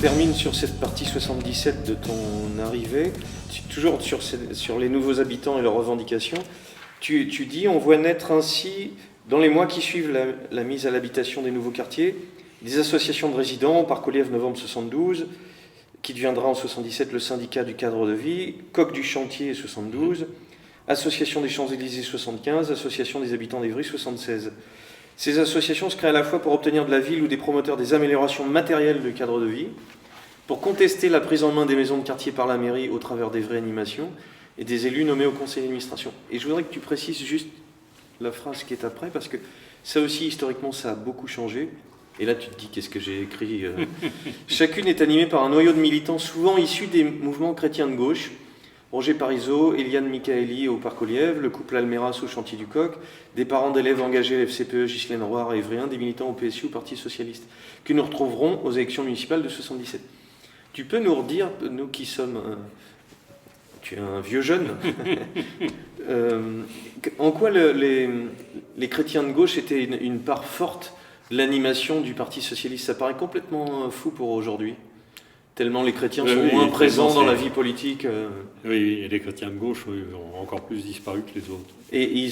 termine sur cette partie 77 de ton arrivée, toujours sur les nouveaux habitants et leurs revendications. Tu dis, on voit naître ainsi, dans les mois qui suivent la mise à l'habitation des nouveaux quartiers, des associations de résidents, Parc aux Lièvres novembre 72, qui deviendra en 77 le syndicat du cadre de vie, Coq du chantier 72, Association des Champs-Élysées 75, Association des habitants d'Évry 76. Ces associations se créent à la fois pour obtenir de la ville ou des promoteurs des améliorations matérielles du cadre de vie, pour contester la prise en main des maisons de quartier par la mairie au travers des vraies animations et des élus nommés au conseil d'administration. Et je voudrais que tu précises juste la phrase qui est après, parce que ça aussi, historiquement, ça a beaucoup changé. Et là, tu te dis, qu'est-ce que j'ai écrit Chacune est animée par un noyau de militants souvent issus des mouvements chrétiens de gauche. Roger Parizeau, Eliane Michaeli au Parc aux Lièvres, le couple Almeras au Chantier du Coq, des parents d'élèves engagés à l'FCPE, Ghislaine Roire et Évréen, des militants au PSU, au Parti Socialiste, que nous retrouverons aux élections municipales de 77. Tu peux nous redire, nous qui sommes... tu es un vieux jeune, en quoi les chrétiens de gauche étaient une part forte de l'animation du Parti Socialiste? Ça paraît complètement fou pour aujourd'hui. Tellement les chrétiens sont moins présents dans la vie politique. Oui, et les chrétiens de gauche ont encore plus disparu que les autres. Et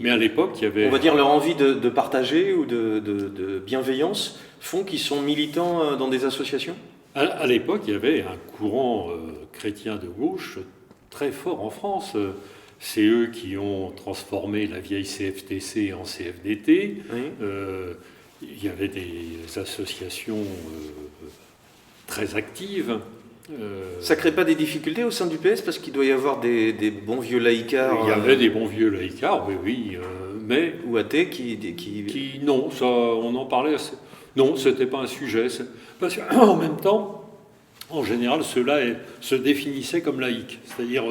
mais à l'époque, il y avait... On va dire leur envie de partager ou de bienveillance font qu'ils sont militants dans des associations. À l'époque, il y avait un courant chrétien de gauche très fort en France. C'est eux qui ont transformé la vieille CFTC en CFDT. Oui. Il y avait des associations... très active. Ça ne crée pas des difficultés au sein du PS parce qu'il doit y avoir des bons vieux laïcards. Il y avait des bons vieux laïcards, oui, mais... Ou athées qui... Non, ça, on en parlait assez... Non, ce n'était pas un sujet. Parce qu'en même temps, en général, ceux-là se définissaient comme laïcs. C'est-à-dire,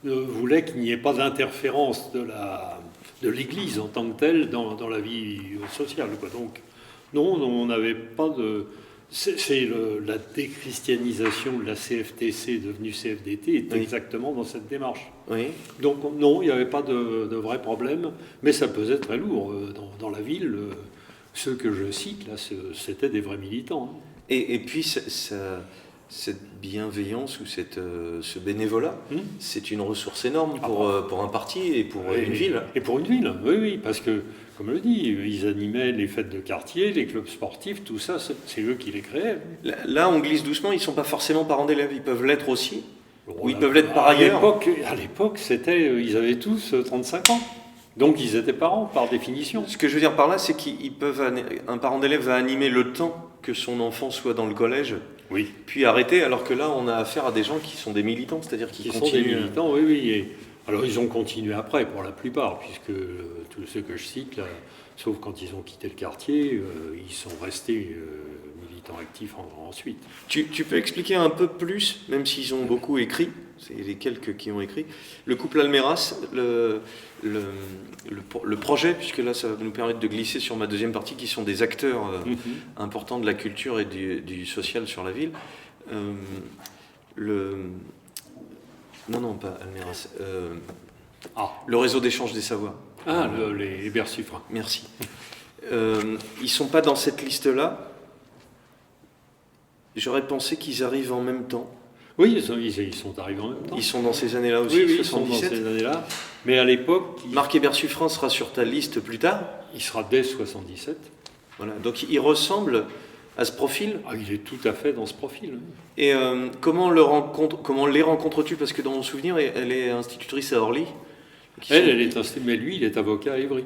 voulaient qu'il n'y ait pas d'interférence de l'Église en tant que telle dans la vie sociale, quoi. Donc, non, on n'avait pas de... C'est la déchristianisation de la CFTC devenue CFDT est exactement dans cette démarche. Oui. Donc non, il n'y avait pas de vrai problème, mais ça pesait très lourd. Dans la ville, ceux que je cite, là, c'était des vrais militants. Et puis, cette bienveillance ou ce bénévolat, c'est une ressource énorme pour un parti et pour une ville. Et pour une ville, oui, parce que, comme je le dis, ils animaient les fêtes de quartier, les clubs sportifs, tout ça, c'est eux qui les créaient. Là, on glisse doucement, ils ne sont pas forcément parents d'élèves, ils peuvent l'être aussi, ou ils peuvent l'être par ailleurs. À l'époque, ils avaient tous 35 ans. Donc ils étaient parents, par définition. Ce que je veux dire par là, c'est qu'un parent d'élève va animer le temps que son enfant soit dans le collège, puis arrêter, alors que là, on a affaire à des gens qui sont des militants, c'est-à-dire qui continuent. Sont des militants, oui. Alors ils ont continué après, pour la plupart, puisque tous ceux que je cite, là, sauf quand ils ont quitté le quartier, ils sont restés militants actifs ensuite. Tu peux expliquer un peu plus, même s'ils ont beaucoup écrit, c'est les quelques qui ont écrit, le couple Almeras, le projet, puisque là ça va nous permettre de glisser sur ma deuxième partie, qui sont des acteurs importants de la culture et du social sur la ville. Non, pas Almeras. Le réseau d'échange des savoirs. Les Bersufra. Merci. Ils ne sont pas dans cette liste-là. J'aurais pensé qu'ils arrivent en même temps. Oui, ils sont arrivés en même temps. Ils sont dans ces années-là aussi, oui, 77. Ils sont dans ces années-là. Mais à l'époque... Marc Hébert-Suffren sera sur ta liste plus tard. Il sera dès 77. Voilà, donc il ressemble à ce profil. Il est tout à fait dans ce profil. Et comment les rencontres-tu? Parce que dans mon souvenir, elle est institutrice à Orly. Elle est institutrice, mais lui, il est avocat à Évry.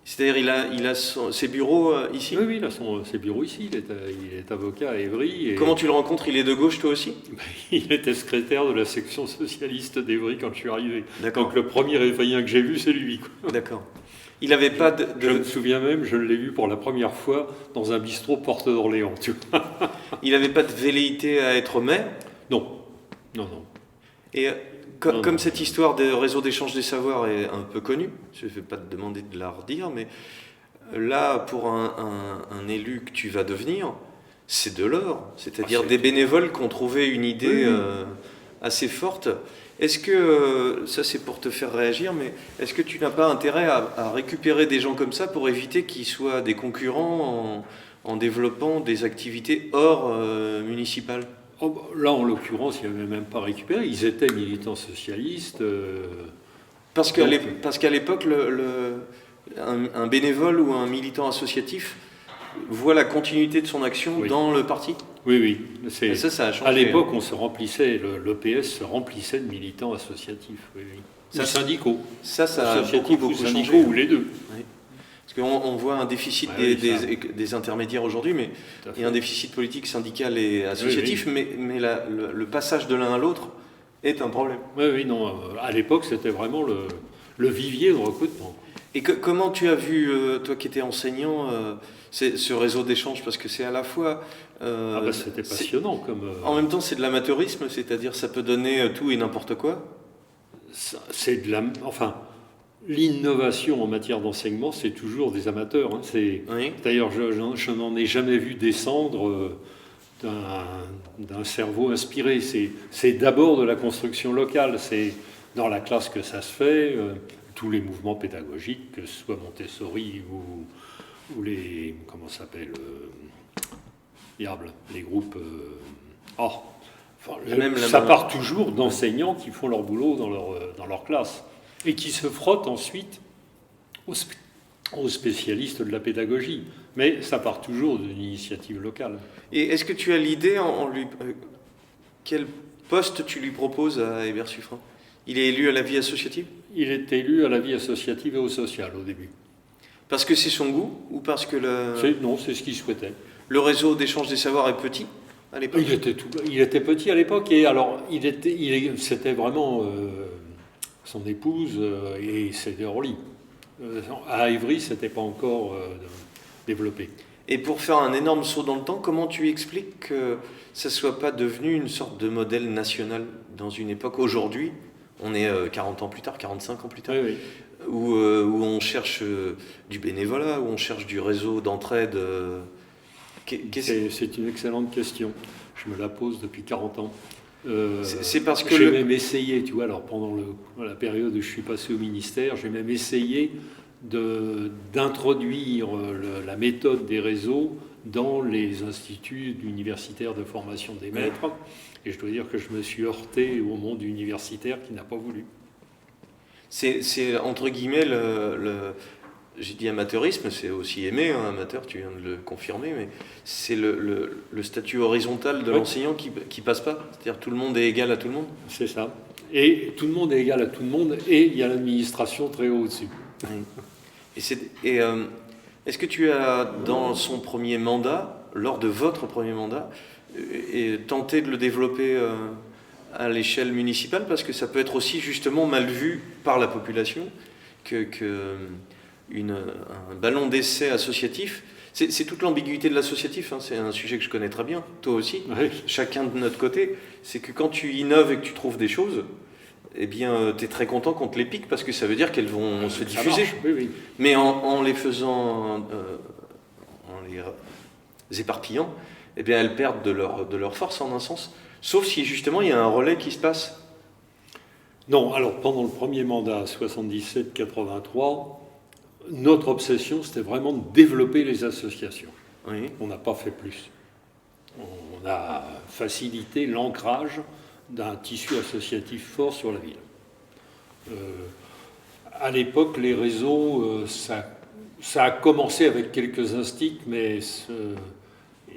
C'est-à-dire, il a ses bureaux ici? Oui, il a ses bureaux ici. Il est avocat à Évry. Et... Comment tu le rencontres? Il est de gauche, toi aussi? Il était secrétaire de la section socialiste d'Évry quand je suis arrivé. D'accord. Donc le premier Évryen que j'ai vu, c'est lui. D'accord. Il n'avait pas de... Je me souviens même, je l'ai vu pour la première fois dans un bistrot Porte d'Orléans. Tu vois. Il n'avait pas de velléité à être maire? Non. Et... Comme cette histoire de réseau d'échange des savoirs est un peu connue, je ne vais pas te demander de la redire, mais là, pour un élu que tu vas devenir, c'est de l'or. C'est-à-dire des bénévoles qui ont trouvé une idée assez forte. Est-ce que, ça c'est pour te faire réagir, mais est-ce que tu n'as pas intérêt à récupérer des gens comme ça pour éviter qu'ils soient des concurrents en développant des activités hors municipales? Oh, bah, là, en l'occurrence, ils n'avaient même pas récupéré. Ils étaient militants socialistes. Parce Donc, qu'à l'époque, un bénévole ou un militant associatif voit la continuité de son action oui. dans le parti. Oui, oui. Et ça a changé. À l'époque, on se remplissait, l'EPS se remplissait de militants associatifs. Oui, oui. Ça, Ou syndicaux. Ça a Associatifs beaucoup ou syndicaux, changé. ou les deux. Oui. Parce qu'on voit un déficit Ouais, des intermédiaires aujourd'hui, mais il y a un déficit politique, syndical et associatif, oui. mais le passage de l'un à l'autre est un problème. Oui, oui, non. À l'époque, c'était vraiment le vivier de recrutement. Et comment tu as vu, toi qui étais enseignant, ce réseau d'échange? Parce que c'est à la fois... C'était passionnant. En même temps, c'est de l'amateurisme, c'est-à-dire ça peut donner tout et n'importe quoi. C'est enfin, l'innovation en matière d'enseignement, c'est toujours des amateurs. Hein. Oui. D'ailleurs, je n'en ai jamais vu descendre d'un cerveau inspiré. C'est d'abord de la construction locale. C'est dans la classe que ça se fait. Tous les mouvements pédagogiques, que ce soit Montessori ou les... Comment ça s'appelle les groupes... ça part toujours d'enseignants qui font leur boulot dans leur classe et qui se frottent ensuite aux spécialistes de la pédagogie. Mais ça part toujours d'une initiative locale. Et est-ce que tu as l'idée quel poste tu lui proposes à Hébert Suffren? Il est élu à la vie associative? Il est élu à la vie associative et au social au début. Parce que c'est son goût ou parce que Non, c'est ce qu'il souhaitait. Le réseau d'échange des savoirs est petit à l'époque? Il était petit à l'époque et alors c'était vraiment son épouse et c'était Orly. À Évry, c'était pas encore développé. Et pour faire un énorme saut dans le temps, comment tu expliques que ça ne soit pas devenu une sorte de modèle national dans une époque aujourd'hui? On est 40 ans plus tard, 45 ans plus tard, oui. Où on cherche du bénévolat, où on cherche du réseau d'entraide. C'est une excellente question. Je me la pose depuis 40 ans. C'est parce que j'ai même essayé, tu vois, alors pendant la période où je suis passé au ministère, j'ai même essayé d'introduire la méthode des réseaux dans les instituts universitaires de formation des maîtres. Et je dois dire que je me suis heurté au monde universitaire qui n'a pas voulu. C'est entre guillemets j'ai dit amateurisme, c'est aussi aimé, hein, amateur, tu viens de le confirmer, mais c'est le statut horizontal de l'enseignant qui passe pas. C'est-à-dire tout le monde est égal à tout le monde. C'est ça. Et tout le monde est égal à tout le monde, et il y a l'administration très haut au-dessus. Est-ce que tu as, dans son premier mandat, lors de votre premier mandat, tenté de le développer à l'échelle municipale? Parce que ça peut être aussi justement mal vu par la population un ballon d'essai associatif. C'est toute l'ambiguïté de l'associatif, hein. C'est un sujet que je connais très bien, toi aussi, oui. Chacun de notre côté. C'est que quand tu innoves et que tu trouves des choses, eh bien, tu es très content qu'on te les pique parce que ça veut dire qu'elles vont se diffuser. Oui. Mais en les faisant, en les éparpillant, eh bien, elles perdent de leur force en un sens. Sauf si justement il y a un relais qui se passe. Non, alors pendant le premier mandat, 77-83, notre obsession, c'était vraiment de développer les associations. Oui. On n'a pas fait plus. On a facilité l'ancrage d'un tissu associatif fort sur la ville. À l'époque, les réseaux, ça a commencé avec quelques instits,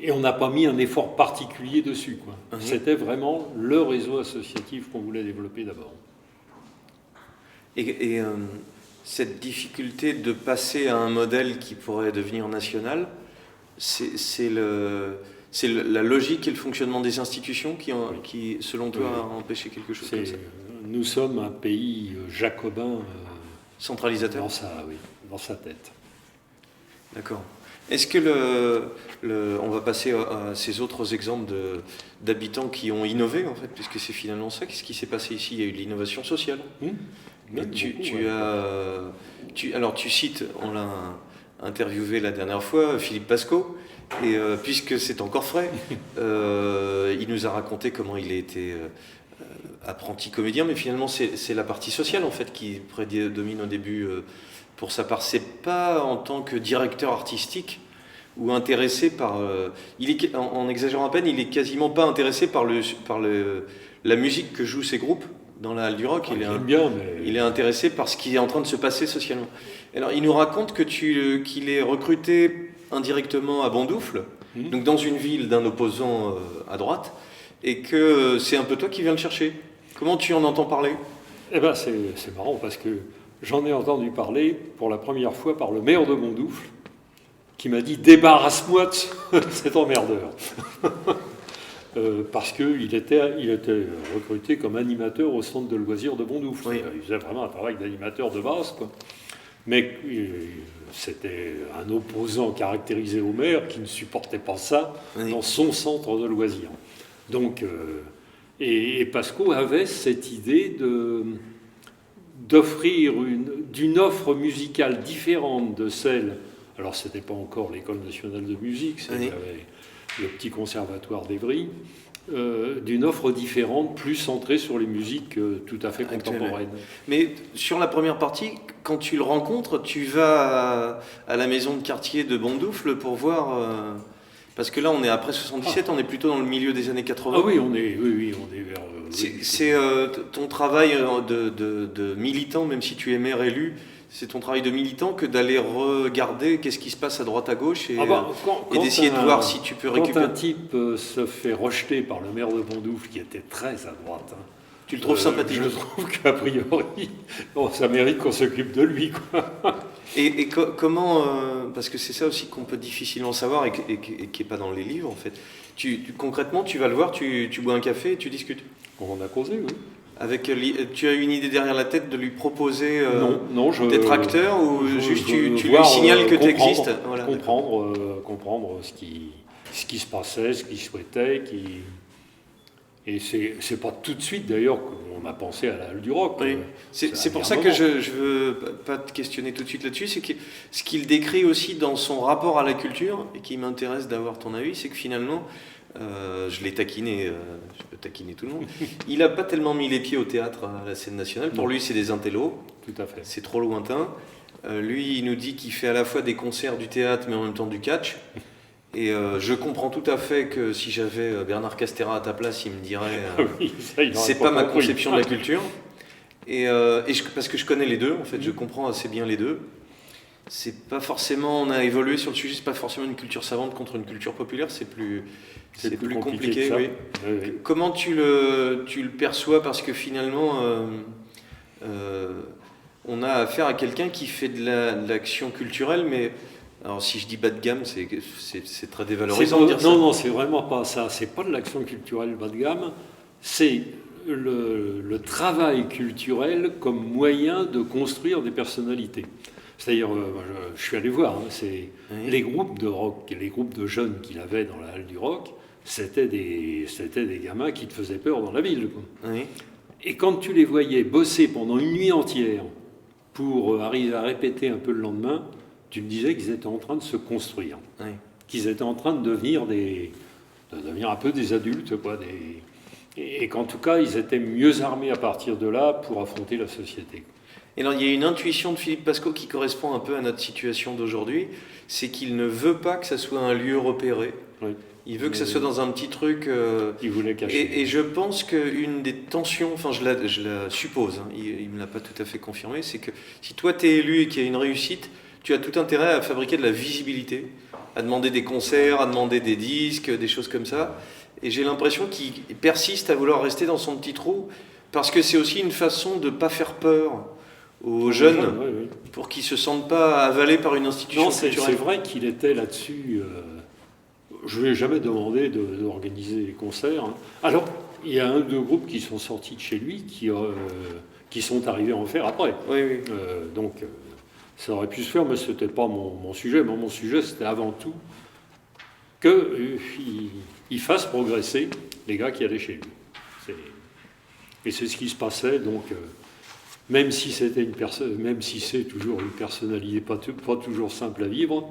et on n'a pas mis un effort particulier dessus, quoi. C'était vraiment le réseau associatif qu'on voulait développer d'abord. Et cette difficulté de passer à un modèle qui pourrait devenir national, c'est la logique et le fonctionnement des institutions qui selon toi, a empêché quelque chose comme ça? Nous sommes un pays jacobin centralisateur dans sa tête. D'accord. Est-ce que on va passer à ces autres exemples d'habitants qui ont innové, en fait, puisque c'est finalement ça. Qu'est-ce qui s'est passé ici? Il y a eu de l'innovation sociale. Alors tu cites, on l'a interviewé la dernière fois, Philippe Pascot, et puisque c'est encore frais, il nous a raconté comment il a été apprenti comédien, mais finalement c'est la partie sociale en fait qui prédomine au début pour sa part. C'est pas en tant que directeur artistique ou intéressé par... en exagérant à peine, il est quasiment pas intéressé par la musique que jouent ces groupes dans la Halle du Rock. Il est intéressé par ce qui est en train de se passer socialement. Alors, il nous raconte qu'il est recruté indirectement à Bondoufle, donc dans une ville d'un opposant à droite, et que c'est un peu toi qui viens le chercher. Comment tu en entends parler ? Eh ben, c'est marrant parce que j'en ai entendu parler pour la première fois par le maire de Bondoufle, qui m'a dit « Débarrasse-moi de cet emmerdeur !» Parce qu'il était recruté comme animateur au centre de loisirs de Bondoufle. Oui. Il faisait vraiment un travail d'animateur de base, quoi. Mais c'était un opposant caractérisé au maire qui ne supportait pas ça dans son centre de loisirs. Donc, et Pasco avait cette idée d'offrir d'une offre musicale différente de celle... Alors, ce n'était pas encore l'École nationale de musique, c'était le petit conservatoire d'Évry, d'une offre différente, plus centrée sur les musiques tout à fait contemporaines. Mais sur la première partie, quand tu le rencontres, tu vas à la maison de quartier de Bondoufle pour voir... parce que là, on est après 77, on est plutôt dans le milieu des années 80. Ah oui, on est vers... C'est ton travail de militant, même si tu es maire élu, c'est ton travail de militant que d'aller regarder qu'est-ce qui se passe à droite à gauche et d'essayer de voir si tu peux récupérer. Quand un type se fait rejeter par le maire de Bondoufle, qui était très à droite, tu le trouves sympathique? Je trouve qu'a priori, ça mérite qu'on s'occupe de lui, quoi. Et comment, parce que c'est ça aussi qu'on peut difficilement savoir et qui n'est pas dans les livres en fait. Concrètement, tu vas le voir, tu bois un café et tu discutes. On en a causé, oui. Tu as une idée derrière la tête de lui proposer d'être acteur ou juste tu lui signales que tu existes, voilà, comprendre ce qui se passait, ce qu'il souhaitait, et c'est pas tout de suite d'ailleurs qu'on a pensé à la Halle du Rock. Oui. C'est pour ça que je veux pas te questionner tout de suite là-dessus, c'est que ce qu'il décrit aussi dans son rapport à la culture et qui m'intéresse d'avoir ton avis, c'est que finalement je l'ai taquiné, je peux taquiner tout le monde. Il n'a pas tellement mis les pieds au théâtre, à la scène nationale. Pour lui, c'est des intellos. Tout à fait. C'est trop lointain. Lui, il nous dit qu'il fait à la fois des concerts du théâtre, mais en même temps du catch. Et je comprends tout à fait que si j'avais Bernard Castéra à ta place, il me dirait c'est pas ma conception de la culture. Parce que je connais les deux, en fait, je comprends assez bien les deux. C'est pas forcément, on a évolué sur le sujet, c'est pas forcément une culture savante contre une culture populaire, c'est plus compliqué. Oui. Oui. Comment tu le perçois, parce que finalement, on a affaire à quelqu'un qui fait de l'action culturelle, mais alors si je dis bas de gamme, c'est très dévalorisant de dire ça. Non, c'est vraiment pas ça. C'est pas de l'action culturelle bas de gamme, c'est le travail culturel comme moyen de construire des personnalités. C'est-à-dire, je suis allé voir, les groupes de rock, les groupes de jeunes qu'il avait dans la Halle du Rock, c'était des gamins qui te faisaient peur dans la ville, quoi. Oui. Et quand tu les voyais bosser pendant une nuit entière pour arriver à répéter un peu le lendemain, tu me disais qu'ils étaient en train de se construire, qu'ils étaient en train de devenir un peu des adultes, quoi, et qu'en tout cas, ils étaient mieux armés à partir de là pour affronter la société. Et alors, il y a une intuition de Philippe Pasco qui correspond un peu à notre situation d'aujourd'hui, c'est qu'il ne veut pas que ça soit un lieu repéré. Oui. Il veut que ça soit dans un petit truc... Il voulait cacher. Et je pense qu'une des tensions, enfin je la suppose, il ne me l'a pas tout à fait confirmé, c'est que si toi tu es élu et qu'il y a une réussite, tu as tout intérêt à fabriquer de la visibilité, à demander des concerts, à demander des disques, des choses comme ça. Et j'ai l'impression qu'il persiste à vouloir rester dans son petit trou, parce que c'est aussi une façon de ne pas faire peur aux jeunes, pour qu'ils ne se sentent pas avalés par une institution culturelle. C'est vrai qu'il était là-dessus... Je ne lui ai jamais demandé d'organiser des concerts. Alors, il y a un ou deux groupes qui sont sortis de chez lui, qui sont arrivés à en faire après. Oui, oui. Donc, ça aurait pu se faire, mais ce n'était pas mon sujet. Mais mon sujet, c'était avant tout qu'il fasse progresser les gars qui allaient chez lui. Et c'est ce qui se passait, donc... Même si c'est toujours une personnalité pas toujours simple à vivre,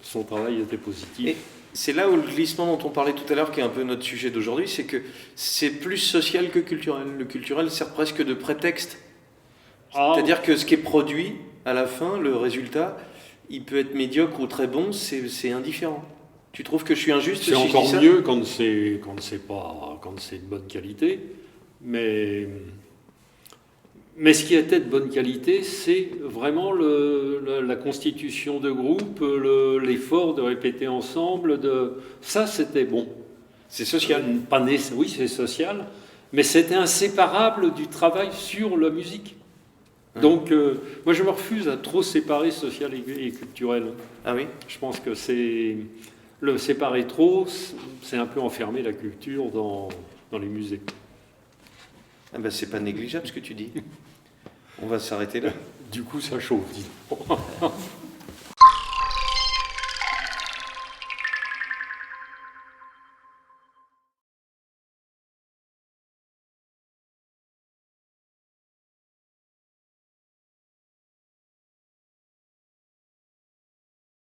son travail était positif. Et c'est là où le glissement dont on parlait tout à l'heure, qui est un peu notre sujet d'aujourd'hui, c'est que c'est plus social que culturel. Le culturel sert presque de prétexte. C'est-à-dire que ce qui est produit, à la fin, le résultat, il peut être médiocre ou très bon, c'est indifférent. Tu trouves que je suis injuste C'est si je dis encore ça? mieux quand c'est de bonne qualité, mais ce qui était de bonne qualité, c'est vraiment la constitution de groupe, l'effort de répéter ensemble, ça c'était bon. C'est social. Oui, c'est social, mais c'était inséparable du travail sur la musique. Donc, moi je me refuse à trop séparer social et culturel. Ah oui? Je pense que le séparer trop, c'est un peu enfermer la culture dans les musées. Ah ben, c'est pas négligeable ce que tu dis. On va s'arrêter là. Du coup, ça chauffe, dis donc.